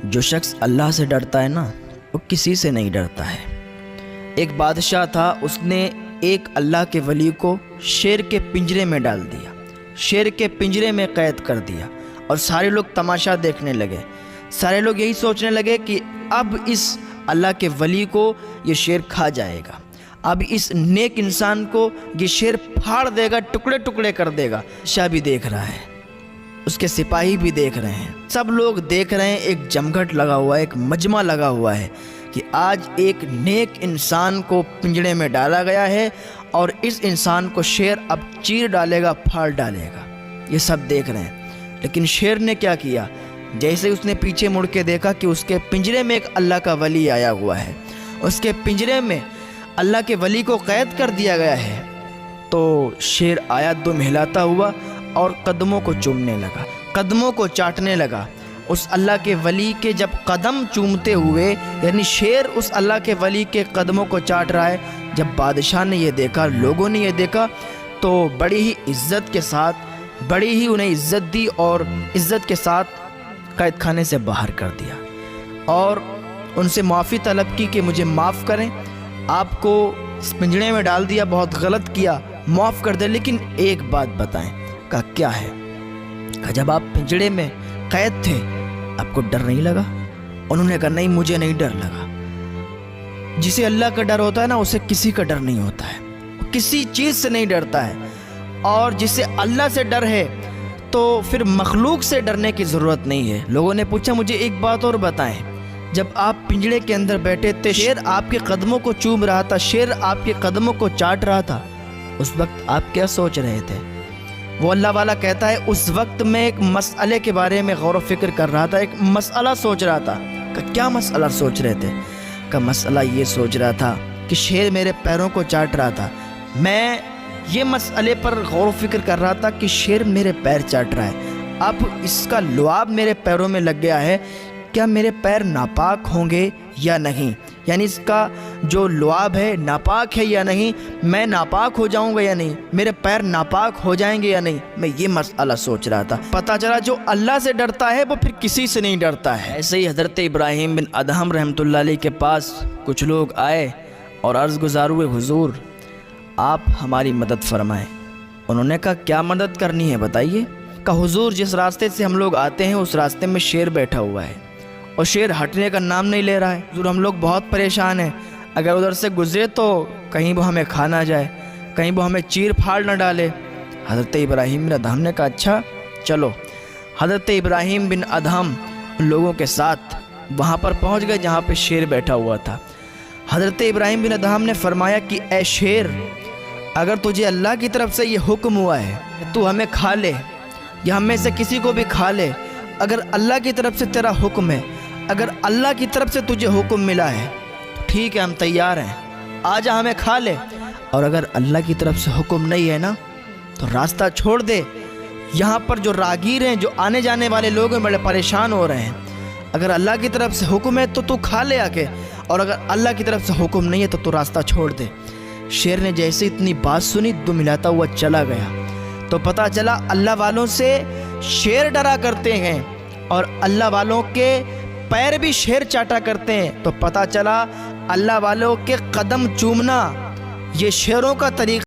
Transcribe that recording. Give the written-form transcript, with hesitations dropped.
جو شخص اللہ سے ڈرتا ہے نا وہ کسی سے نہیں ڈرتا ہے۔ ایک بادشاہ تھا، اس نے ایک اللہ کے ولی کو شیر کے پنجرے میں ڈال دیا، شیر کے پنجرے میں قید کر دیا، اور سارے لوگ تماشا دیکھنے لگے۔ سارے لوگ یہی سوچنے لگے کہ اب اس اللہ کے ولی کو یہ شیر کھا جائے گا، اب اس نیک انسان کو یہ شیر پھاڑ دے گا، ٹکڑے ٹکڑے کر دے گا۔ شاہ بھی دیکھ رہا ہے، اس کے سپاہی بھی دیکھ رہے ہیں، سب لوگ دیکھ رہے ہیں۔ ایک جمگھٹ لگا ہوا ہے، ایک مجمع لگا ہوا ہے کہ آج ایک نیک انسان کو پنجرے میں ڈالا گیا ہے اور اس انسان کو شیر اب چیر ڈالے گا، پھاڑ ڈالے گا۔ یہ سب دیکھ رہے ہیں، لیکن شیر نے کیا کیا؟ جیسے اس نے پیچھے مڑ کے دیکھا کہ اس کے پنجرے میں ایک اللہ کا ولی آیا ہوا ہے، اس کے پنجرے میں اللہ کے ولی کو قید کر دیا گیا ہے، تو شیر آیا دم ہلاتا ہوا اور قدموں کو چومنے لگا، قدموں کو چاٹنے لگا۔ اس اللہ کے ولی کے جب قدم چومتے ہوئے، یعنی شیر اس اللہ کے ولی کے قدموں کو چاٹ رہا ہے، جب بادشاہ نے یہ دیکھا، لوگوں نے یہ دیکھا، تو بڑی ہی عزت کے ساتھ، بڑی ہی انہیں عزت دی اور عزت کے ساتھ قید خانے سے باہر کر دیا، اور ان سے معافی طلب کی کہ مجھے معاف کریں، آپ کو اس پنجرے میں ڈال دیا، بہت غلط کیا، معاف کر دیں، لیکن ایک بات بتائیں۔ کہا کیا ہے؟ کہا جب آپ پنجرے میں قید تھے آپ کو ڈر نہیں لگا؟ انہوں نے کہا نہیں، مجھے نہیں ڈر لگا۔ جسے اللہ کا ڈر ہوتا ہے نا، اسے کسی کا ڈر نہیں ہوتا ہے، وہ کسی چیز سے نہیں ڈرتا ہے، اور جسے اللہ سے ڈر ہے تو پھر مخلوق سے ڈرنے کی ضرورت نہیں ہے۔ لوگوں نے پوچھا مجھے ایک بات اور بتائیں، جب آپ پنجرے کے اندر بیٹھے تھے، شیر آپ کے قدموں کو چوم رہا تھا، شیر آپ کے قدموں کو چاٹ رہا تھا، اس وقت آپ کیا سوچ رہے تھے؟ وہ اللہ والا کہتا ہے اس وقت میں ایک مسئلے کے بارے میں غور و فکر کر رہا تھا، ایک مسئلہ سوچ رہا تھا۔ کہ کیا مسئلہ سوچ رہے تھے؟ کہ مسئلہ یہ سوچ رہا تھا کہ شیر میرے پیروں کو چاٹ رہا تھا، میں یہ مسئلے پر غور و فکر کر رہا تھا کہ شیر میرے پیر چاٹ رہا ہے، اب اس کا لعاب میرے پیروں میں لگ گیا ہے، کیا میرے پیر ناپاک ہوں گے یا نہیں؟ یعنی اس کا جو لعاب ہے ناپاک ہے یا نہیں، میں ناپاک ہو جاؤں گا یا نہیں، میرے پیر ناپاک ہو جائیں گے یا نہیں، میں یہ مسئلہ سوچ رہا تھا۔ پتہ چلا جو اللہ سے ڈرتا ہے وہ پھر کسی سے نہیں ڈرتا ہے۔ ایسے ہی حضرت ابراہیم بن ادہم رحمۃ اللہ علیہ کے پاس کچھ لوگ آئے اور عرض گزار ہوئے، حضور آپ ہماری مدد فرمائیں۔ انہوں نے کہا کیا مدد کرنی ہے بتائیے؟ کہا حضور جس راستے سے ہم لوگ آتے ہیں اس راستے میں شیر بیٹھا ہوا ہے اور شیر ہٹنے کا نام نہیں لے رہا ہے، حضور ہم لوگ بہت پریشان ہیں، اگر ادھر سے گزرے تو کہیں وہ ہمیں کھا نہ جائے، کہیں وہ ہمیں چیر پھاڑ نہ ڈالے۔ حضرت ابراہیم بن ادہم نے کہا اچھا چلو۔ حضرت ابراہیم بن ادہم لوگوں کے ساتھ وہاں پر پہنچ گئے جہاں پہ شیر بیٹھا ہوا تھا۔ حضرت ابراہیم بن ادہم نے فرمایا کہ اے شیر، اگر تجھے اللہ کی طرف سے یہ حکم ہوا ہے کہ تو ہمیں کھا لے یا ہم میں سے کسی کو بھی کھا لے، اگر اللہ کی طرف سے تیرا حکم ہے، اگر اللہ کی طرف سے تجھے حکم ملا ہے تو ٹھیک ہے، ہم تیار ہیں، آجا ہمیں کھا لے، اور اگر اللہ کی طرف سے حکم نہیں ہے نا تو راستہ چھوڑ دے، یہاں پر جو راگیر ہیں، جو آنے جانے والے لوگ ہیں، بڑے پریشان ہو رہے ہیں، اگر اللہ کی طرف سے حکم ہے تو کھا لے آ کے، اور اگر اللہ کی طرف سے حکم نہیں ہے تو راستہ چھوڑ دے۔ شیر نے جیسے اتنی بات سنی دم ہلاتا ہوا چلا گیا، تو پتہ چلا اللہ والوں سے شیر ڈرا کرتے ہیں اور اللہ والوں کے پیر بھی شیر چاٹا کرتے ہیں، تو پتہ چلا اللہ والوں کے قدم چومنا یہ شیروں کا طریقہ